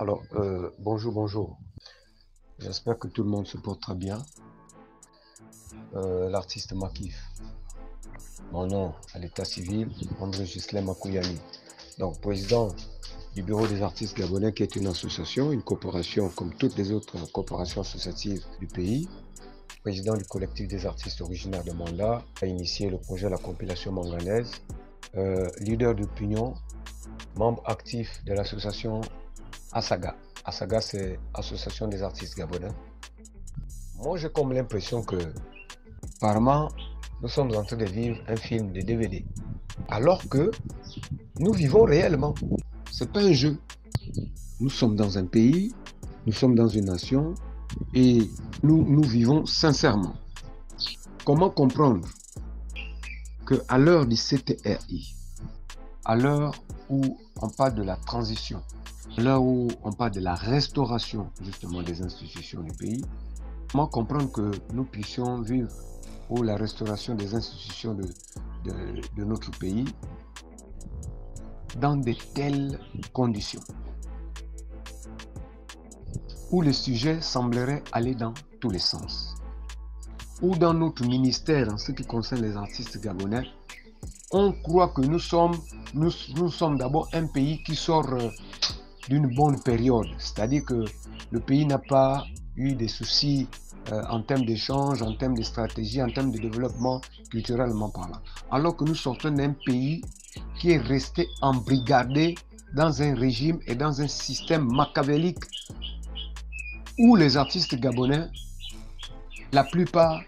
Alors, bonjour, bonjour. J'espère que tout le monde se porte très bien. L'artiste Makif. Mon nom à l'état civil, André Gislain Makouyani. Donc, président du Bureau des artistes gabonais, qui est une association, une coopération comme toutes les autres coopérations associatives du pays. Président du collectif des artistes originaires de Manda, a initié le projet La Compilation Manganaise. Leader d'opinion, membre actif de l'association ASAGA. ASAGA, c'est Association des artistes gabonais. Moi, j'ai comme l'impression que, apparemment, nous sommes en train de vivre un film de DVD. Alors que nous vivons réellement. C'est pas un jeu. Nous sommes dans un pays, nous sommes dans une nation et nous vivons sincèrement. Comment comprendre qu'à l'heure du CTRI, à l'heure où on parle de la transition, à l'heure où on parle de la restauration justement des institutions du pays, comment comprendre que nous puissions vivre ou la restauration des institutions de notre pays dans de telles conditions, où le sujet semblerait aller dans tous les sens, où dans notre ministère, en ce qui concerne les artistes gabonais, on croit que nous sommes d'abord un pays qui sort d'une bonne période, c'est-à-dire que le pays n'a pas eu des soucis en termes d'échange, en termes de stratégie, en termes de développement culturellement parlant. Alors que nous sortons d'un pays qui est resté embrigadé dans un régime et dans un système machiavélique où les artistes gabonais, la plupart,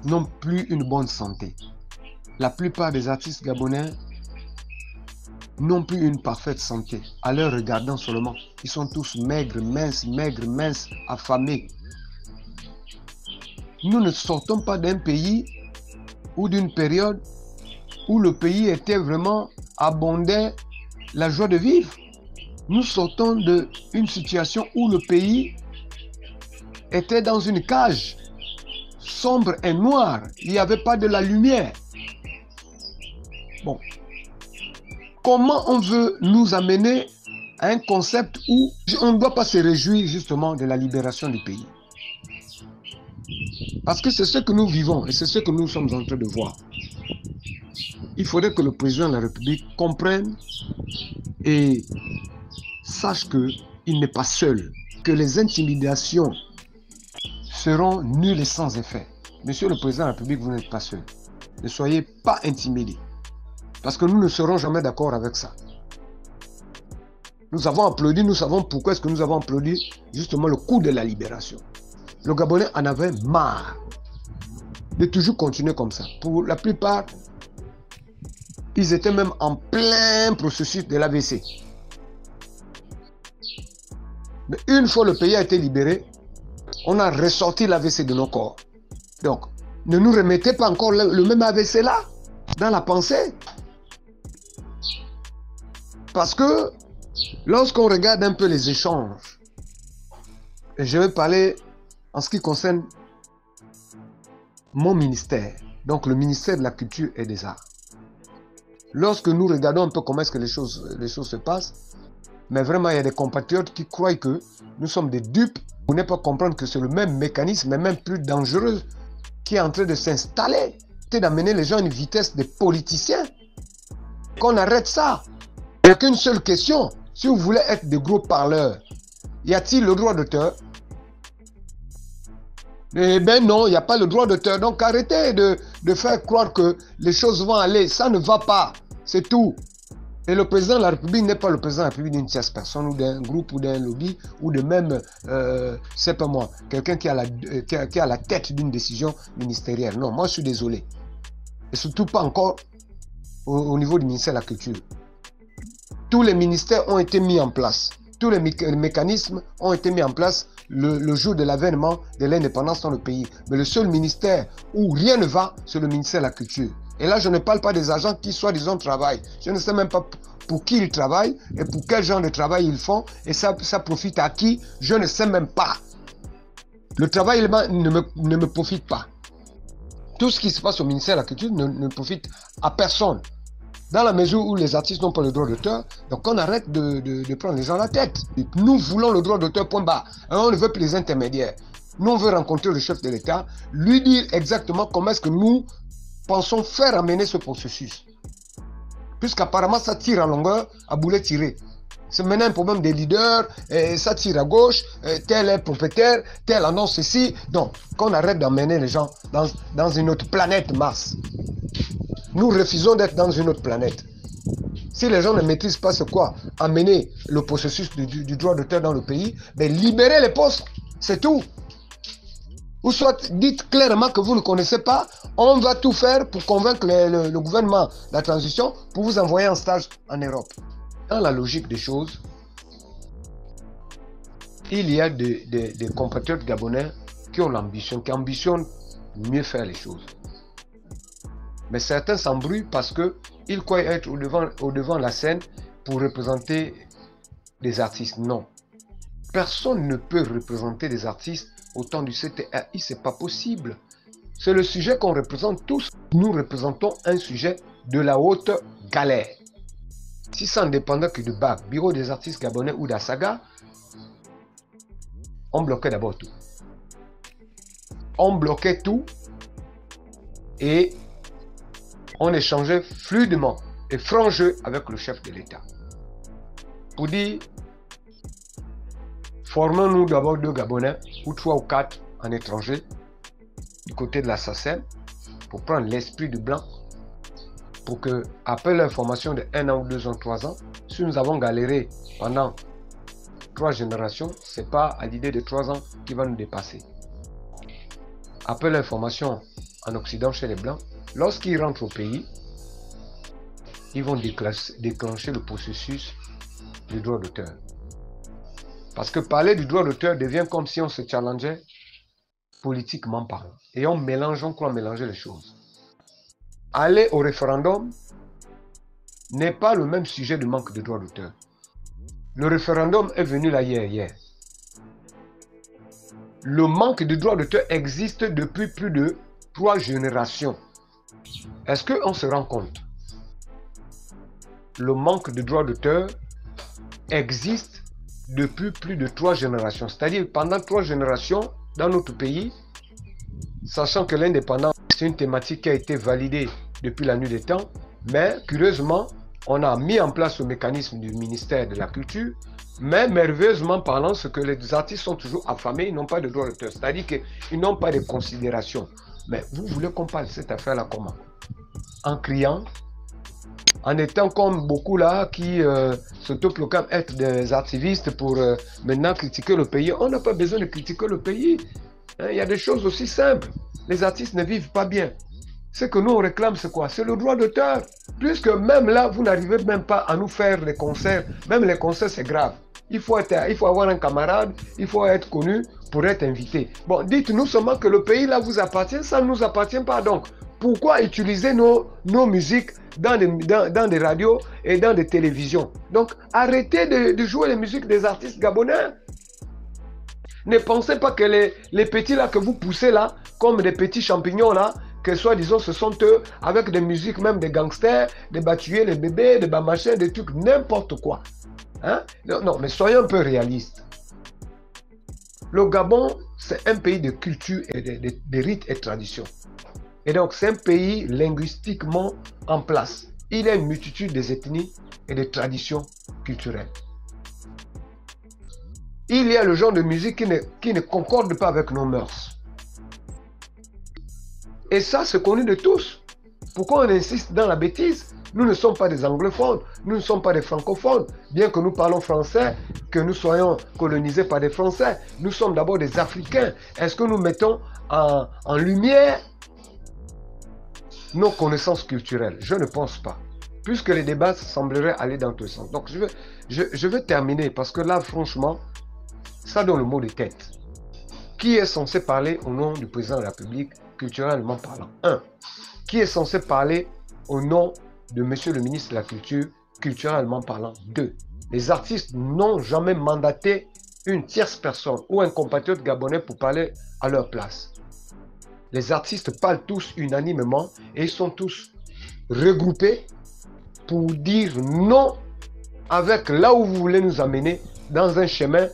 n'ont plus une bonne santé. La plupart des artistes gabonais n'ont plus une parfaite santé. À leur regardant seulement, ils sont tous maigres, minces, affamés. Nous ne sortons pas d'un pays ou d'une période où le pays était vraiment abondé la joie de vivre. Nous sortons d'une situation où le pays était dans une cage sombre et noire. Il n'y avait pas de la lumière. Bon. Comment on veut nous amener à un concept où on ne doit pas se réjouir justement de la libération du pays? Parce que c'est ce que nous vivons et c'est ce que nous sommes en train de voir. Il faudrait que le président de la République comprenne et sache qu'il n'est pas seul, que les intimidations seront nulles et sans effet. Monsieur le président de la République, vous n'êtes pas seul. Ne soyez pas intimidés. Parce que nous ne serons jamais d'accord avec ça. Nous avons applaudi, nous savons pourquoi est-ce que nous avons applaudi justement le coup de la libération. Le Gabonais en avait marre de toujours continuer comme ça. Pour la plupart, ils étaient même en plein processus de l'AVC. Mais une fois le pays a été libéré, on a ressorti l'AVC de nos corps. Donc, ne nous remettez pas encore le même AVC là, dans la pensée. Parce que lorsqu'on regarde un peu les échanges, et je vais parler en ce qui concerne mon ministère, donc le ministère de la Culture et des Arts. Lorsque nous regardons un peu comment est-ce que les choses se passent, mais vraiment il y a des compatriotes qui croient que nous sommes des dupes, pour ne pas comprendre que c'est le même mécanisme, mais même plus dangereux, qui est en train de s'installer, c'est d'amener les gens à une vitesse de politiciens. Qu'on arrête ça. Il n'y a qu'une seule question. Si vous voulez être des gros parleurs, y a-t-il le droit d'auteur? Eh bien non, il n'y a pas le droit d'auteur. Donc arrêtez de faire croire que les choses vont aller. Ça ne va pas. C'est tout. Et le président de la République n'est pas le président de la République d'une tierce personne ou d'un groupe ou d'un lobby ou de même, c'est pas moi, quelqu'un qui a la tête d'une décision ministérielle. Non, moi je suis désolé. Et surtout pas encore au niveau du ministère de la Culture. Tous les ministères ont été mis en place. Tous les mécanismes ont été mis en place le jour de l'avènement de l'indépendance dans le pays. Mais le seul ministère où rien ne va, c'est le ministère de la Culture. Et là, je ne parle pas des agents qui, soi-disant, travaillent. Je ne sais même pas pour qui ils travaillent et pour quel genre de travail ils font. Et ça profite à qui? Je ne sais même pas. Le travail ne me profite pas. Tout ce qui se passe au ministère de la Culture ne profite à personne. Dans la mesure où les artistes n'ont pas le droit d'auteur, donc on arrête de prendre les gens à la tête. Nous voulons le droit d'auteur, point bas. Alors on ne veut plus les intermédiaires. Nous, on veut rencontrer le chef de l'État, lui dire exactement comment est-ce que nous pensons faire amener ce processus. Puisqu'apparemment, ça tire à longueur, à boulet tiré. C'est maintenant un problème des leaders, ça tire à gauche, tel est propriétaire, tel annonce ceci. Donc, qu'on arrête d'emmener les gens dans une autre planète Mars. Nous refusons d'être dans une autre planète. Si les gens ne maîtrisent pas ce quoi, amener le processus du droit d'auteur dans le pays, ben libérez les postes, c'est tout. Ou soit dites clairement que vous ne connaissez pas, on va tout faire pour convaincre le gouvernement de la transition pour vous envoyer en stage en Europe. Dans la logique des choses, il y a des compatriotes gabonais qui ont l'ambition, qui ambitionnent mieux faire les choses. Mais certains s'embrouillent parce qu'ils croient être au devant de la scène pour représenter des artistes. Non. Personne ne peut représenter des artistes au temps du CTRI, c'est pas possible. C'est le sujet qu'on représente tous. Nous représentons un sujet de la haute galère. Si ça ne dépendait que de BAC, Bureau des artistes gabonais ou d'Asaga, on bloquait d'abord tout. On bloquait tout et on échangeait fluidement et franc jeu avec le chef de l'État. Pour dire, formons-nous d'abord 2 Gabonais, ou 3 ou 4 en étranger, du côté de la SACEM, pour prendre l'esprit du blanc, pour que, après leur formation de 1 an ou 2 ans, 3 ans, si nous avons galéré pendant 3 générations, ce n'est pas à l'idée de 3 ans qui va nous dépasser. Après leur formation en Occident chez les blancs, lorsqu'ils rentrent au pays, ils vont déclencher le processus du droit d'auteur. Parce que parler du droit d'auteur devient comme si on se challengeait politiquement parlant. Et on croit mélanger les choses. Aller au référendum n'est pas le même sujet du manque de droit d'auteur. Le référendum est venu là hier. Le manque de droit d'auteur existe depuis plus de 3 générations. Est-ce qu'on se rend compte? Le manque de droit d'auteur existe depuis plus de 3 générations. C'est-à-dire pendant 3 générations dans notre pays, sachant que l'indépendance, c'est une thématique qui a été validée depuis la nuit des temps, mais curieusement, on a mis en place le mécanisme du ministère de la Culture, mais merveilleusement parlant, ce que les artistes sont toujours affamés, ils n'ont pas de droit d'auteur. C'est-à-dire qu'ils n'ont pas de considération. Mais vous voulez qu'on parle de cette affaire-là comment? En criant, en étant comme beaucoup là qui s'autoproclament être des activistes pour maintenant critiquer le pays. On n'a pas besoin de critiquer le pays. Hein, il y a des choses aussi simples. Les artistes ne vivent pas bien. Ce que nous on réclame, c'est quoi? C'est le droit d'auteur. Puisque même là, vous n'arrivez même pas à nous faire les concerts. Même les concerts, c'est grave. Il faut avoir un camarade, il faut être connu pour être invité. Bon, dites-nous seulement que le pays là vous appartient, ça ne nous appartient pas. Donc, pourquoi utiliser nos musiques dans des radios et dans des télévisions? Donc, arrêtez de jouer les musiques des artistes gabonais. Ne pensez pas que les petits là que vous poussez là, comme des petits champignons là, que soi-disant ce sont eux, avec des musiques même des gangsters, des battués, les bébés, des bamachins, des trucs, n'importe quoi. Hein? Non, mais soyons un peu réalistes. Le Gabon, c'est un pays de culture et de rites et traditions. Et donc, c'est un pays linguistiquement en place. Il y a une multitude des ethnies et des traditions culturelles. Il y a le genre de musique qui ne concorde pas avec nos mœurs. Et ça, c'est connu de tous. Pourquoi on insiste dans la bêtise? Nous ne sommes pas des anglophones, nous ne sommes pas des francophones. Bien que nous parlons français, que nous soyons colonisés par des Français, nous sommes d'abord des Africains. Est-ce que nous mettons en lumière nos connaissances culturelles? Je ne pense pas. Puisque les débats sembleraient aller dans tous les sens. Donc je vais terminer parce que là, franchement, ça donne le mot de tête. Qui est censé parler au nom du président de la République, culturellement parlant? 1. Qui est censé parler au nom de monsieur le ministre de la Culture, culturellement parlant? 2. Les artistes n'ont jamais mandaté une tierce personne ou un compatriote gabonais pour parler à leur place. Les artistes parlent tous unanimement et ils sont tous regroupés pour dire non avec là où vous voulez nous amener dans un chemin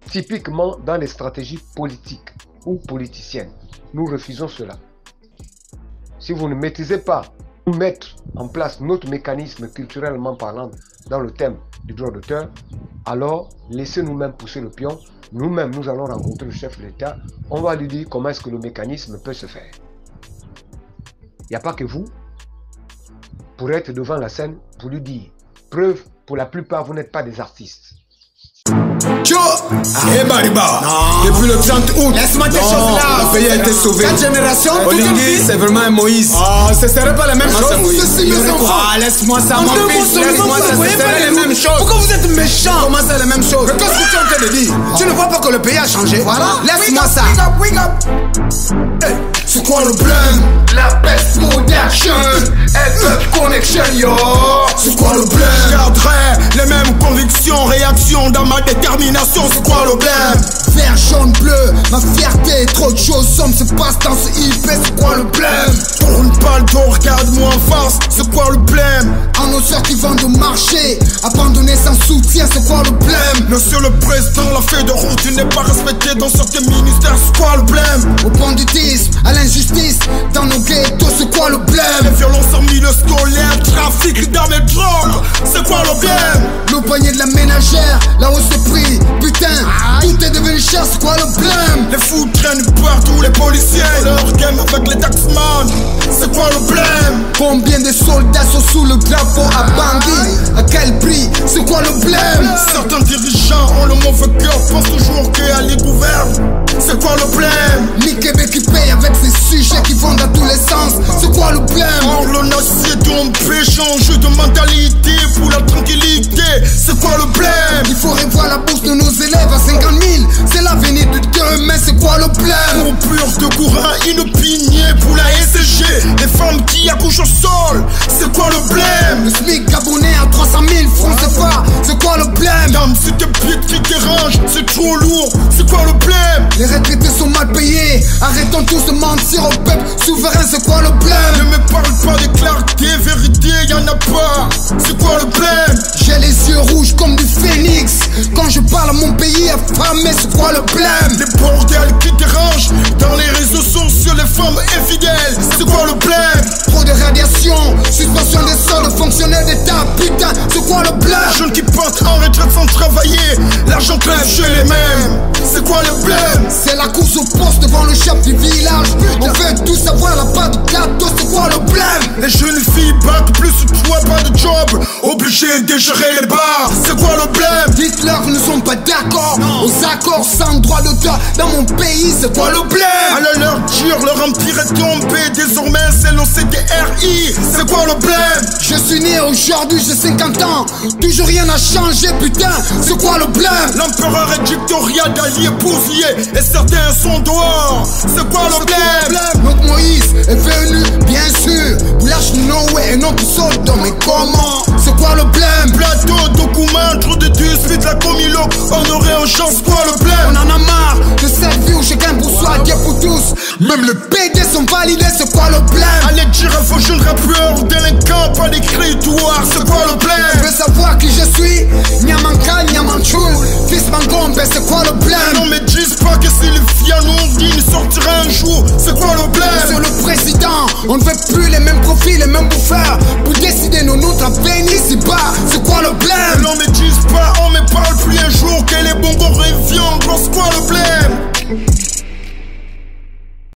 typiquement dans les stratégies politiques ou politiciennes. Nous refusons cela. Si vous ne maîtrisez pas mettre en place notre mécanisme culturellement parlant dans le thème du droit d'auteur, alors laissez nous-mêmes pousser le pion. Nous-mêmes, nous allons rencontrer le chef de l'État. On va lui dire comment est-ce que le mécanisme peut se faire. Il n'y a pas que vous pour être devant la scène pour lui dire. Preuve, pour la plupart, vous n'êtes pas des artistes. Tcho! Eh Bariba! Depuis le 30 août, laisse-moi tes choses là! Le pays a été sauvé. Cette génération, Olingi, c'est vraiment un Moïse. Ah, ce serait pas la même chose. Ah, laisse-moi ça, mon fils. Laisse-moi ça, ce serait la même chose. Pourquoi vous êtes méchant? Comment c'est la même chose? Mais qu'est-ce que tu es en train de dire? Tu ne vois pas que le pays a changé? Voilà. Laisse-moi ça. C'est quoi le problème? La best production, FF Connection, yo! C'est quoi le problème? Je garderai les mêmes convictions, réactions dans ma détermination, c'est quoi le problème? Vert, jaune, bleu, ma fierté, trop de choses, somme se passe dans ce IP, c'est quoi le problème? Tourne pas le dos, regarde-moi en face, c'est quoi le problème? Un osseur qui vend de marché, abandonné sans soutien, c'est quoi le problème? Monsieur le Président, la feuille de route, tu n'es pas respecté dans certains ministères, c'est quoi le problème? Au banditisme, à l'injustice, dans nos ghettos, c'est quoi le problème? Les violences en milieu scolaire, trafic d'armes et drogues, c'est quoi le problème? Le panier de la ménagère, la hausse des prix, putain, tout est devenu cher, c'est quoi le problème? Les fous traînent partout, les policiers, leur game avec les taxman, c'est quoi le problème? Combien de soldats sont sous le drapeau à Bangui? À quel prix? C'est quoi le problème? Certains dirigeants ont le mauvais cœur, pensent toujours qu'à les gouverne. C'est quoi le problème? Mikebe qui paye avec ses sujets qui vont dans tous les sens. C'est quoi le problème? Or le nation on peut changer de mentalité pour la tranquillité. C'est quoi le problème? Il faut revoir la bourse de nos élèves à 50 000. C'est l'avenir de demain, c'est quoi le problème? Pour pur de courant inopiné pour la SG. Les femmes qui accouchent au sol, c'est quoi le problème? Le SMIC gabonais à 300 000 francs CFA, c'est quoi le problème? Dame, c'est tes pieds qui dérangent, c'est trop lourd, c'est quoi le problème? Les retraités sont mal payés, arrêtons tous de mentir au peuple souverain, c'est quoi le problème? Ne me parle pas de clarté, vérité, y'en a pas, c'est quoi le problème? J'ai les yeux rouges comme du phénix, quand je parle à mon pays affamé, c'est quoi le problème? Les bordels qui dérangent, dans les réseaux sociaux, les femmes infidèles, c'est quoi le problème? Trop de radiation, suspension des soldes, fonctionnaires d'État, putain, c'est quoi le problème? Les jeunes qui partent en retraite sans travailler, l'argent crève chez les mêmes, c'est quoi le problème? C'est la course au poste devant le chef du village. On veut tous savoir la part de gâteau, c'est quoi le problème? Les jeunes filles battent plus toi, pas de job, obligés de gérer les bars, c'est quoi le problème? Dites-leur qu'ils ne sont pas d'accord aux accords sans droit d'auteur dans mon pays, c'est quoi le problème? Allez leur dire, leur empire est tombé, désormais c'est l'OCDRI, c'est quoi le problème? Je suis né aujourd'hui, j'ai 50 ans, toujours rien n'a changé, putain, c'est quoi le problème? L'empereur égyptorien d'alliés bousillés et certains sont dehors, c'est quoi le problème? Notre Moïse est venu, bien sûr, pour lâcher Noé et notre soldat, mais comment? C'est quoi le problème? Plateau, document, trop de disputes, la comilo, on aurait en chance, quoi le problème? On en a marre de cette vie où chacun pour soi, Dieu pour tous. Même le PD sont validés, c'est quoi le problème? Allez dire à vos jeunes rappeurs, délinquants, pas d'écritoire, c'est quoi le problème? Je veux savoir qui je suis, Nyamanka, Nyamanchou, fils Mangombe, c'est quoi le problème? Non mais dis pas que si les Fianourdine sortira un jour, c'est quoi le problème? Monsieur le Président, on ne veut plus les mêmes profils, les mêmes bouffeurs, pour décider de notre avenir ici-bas, c'est quoi le problème? Non mais dis pas, on me parle plus un jour que les bongos reviennent, c'est quoi le problème?